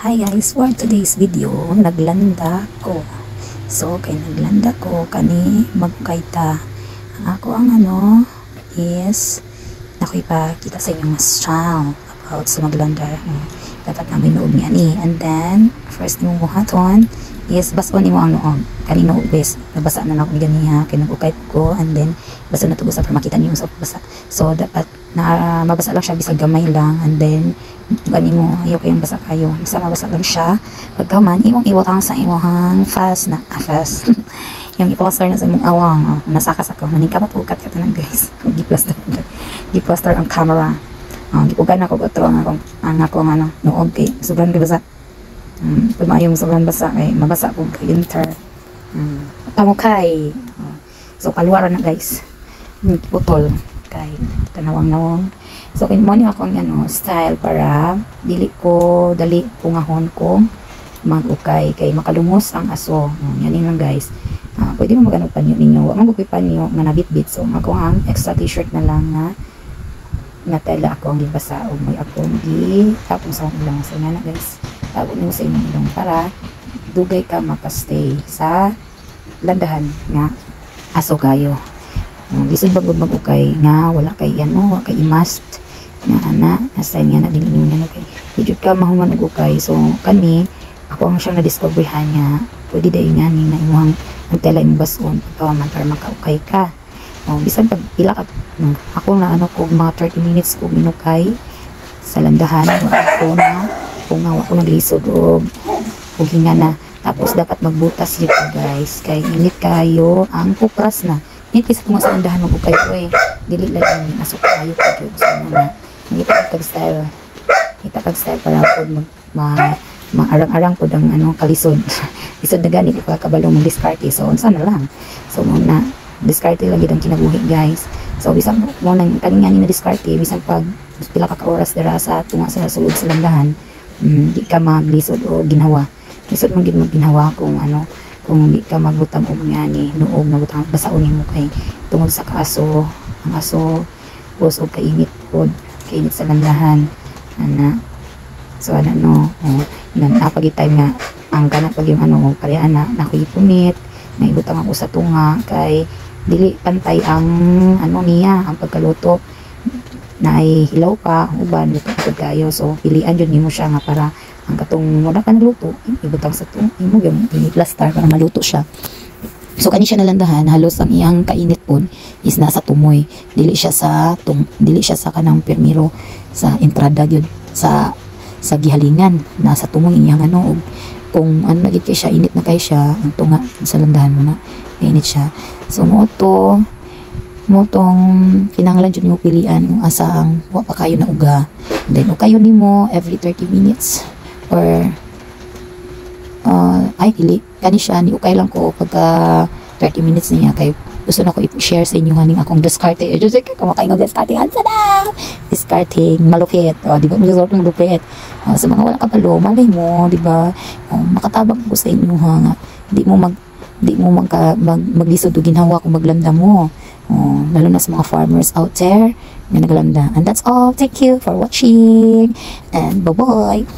Hi guys, for today's video, naglanda ko. So, kay naglanda ko, kani magkaita. Ako ang is, nakoy pa kita sa inyo mas channel about sa maglanda. Dapat na binuog niya ni. And then, first mo buhaton is, bason mo ang noong. Kanino ubes, nabasa na ako ganiha, kinagukait ko, and then, basa na tugo sa para makita niyo sa basa. So, dapat na mabasa lang siya bisag gamay lang, and then gani mo ayaw kayong basa kayo, basta mabasa lang siya pagkaman imong iwatang sa imong fast na fast yung iposter na sa imong awang nasakas ako maning kapatukat ka tanan guys giplaster ang camera gipugan ako gotro ang akong noog kay sobrang basa tumayong sobrang basa kay mabasa ko kay inter pamukay so paluwaran na guys putol kay tanawang-nawang. So kinmoni ako ng style para dili ko dali pungahon ko magukay kay makalumos ang aso. Yan lang guys. Pwede mo magano panyo ninyo. Wa magukay panyo nga nabitbit. So ako ang extra t-shirt na lang nga tela ako ang gibasa og may akong tapon sa ilong sa na guys. Tapon mo sa inyong ilong para dugay ka makastay sa landahan nga aso kayo. Bisod bagod magukay nga wala kay wala kay must nga nasa nga na dili na kay jud ka mahuman og ukay. So kani ako ang siyang na-discoveryhan nga pwede dayon nga ni na imuhang ang tela imong bason pagkaman para makaukay ka. Bisan pag pila ka ako na ko mga 30 minutes ko minukay sa landahan ako na kung nga ako naglisod og hinga na. Tapos dapat magbutas dito guys kay init kayo ang kupras na. Hindi kasi kung masandahan mag-ukay ko dili lang yung asok kayo ko dyan. So, nakita kag-style. Kita kag-style para po maarang-arang po ang kalisod. Lisod na ganit, ipagkabalong mag-discarte. So, sana lang. So, muna, discarte lagi ang kinabuhi guys. So, bisang mo nang kanina ni discarte, bisang pag pila ka oras dira sa tunga sa sulod sa landahan, di ka maglisod o ginawa. Lisod mo ginawa kung kung di ka magbutang nga ni noog magbutang basaon mo kay tungod sa kaaso ang aso usog kainit sa landahan so napagi time nga ang kanat pag yung pareha na nakuipunit na ibutang ako sa tunga kay dili pantay ang niya ang pagkaluto na ay hilaw pa uban luto kayo so pilian jud nimo siya nga para ang katong wala ka naluto ibutang sa itong imo yung i-plaster para maluto siya. So kani siya nalandahan halos ang iyang kainit pod is nasa tumoy dili siya sa kanang permiro sa entrada gyud sa gihalingan nasa tumoy iyang og kung nagit kay siya init na kay siya ang tunga sa landahan mo na init siya. So mo tong kinahanglan jud mo pilian kung asa ang wa pa kayo na uga then ukayo nimo every 30 minutes or ay dili kani siya ni ukay lang ko pagka 30 minutes niya kay gusto na ko i-share sa inyo haning akong discarding just like kamakay ng discarding discarding malupit di ba mo malupit sa mga wala kabalo malay mo di ba makatabang ko sa inyo nga di mo maglisod og ginhawa kung maglanda mo lalo na sa mga farmers out there na naglamda. And that's all. Thank you for watching and bye bye.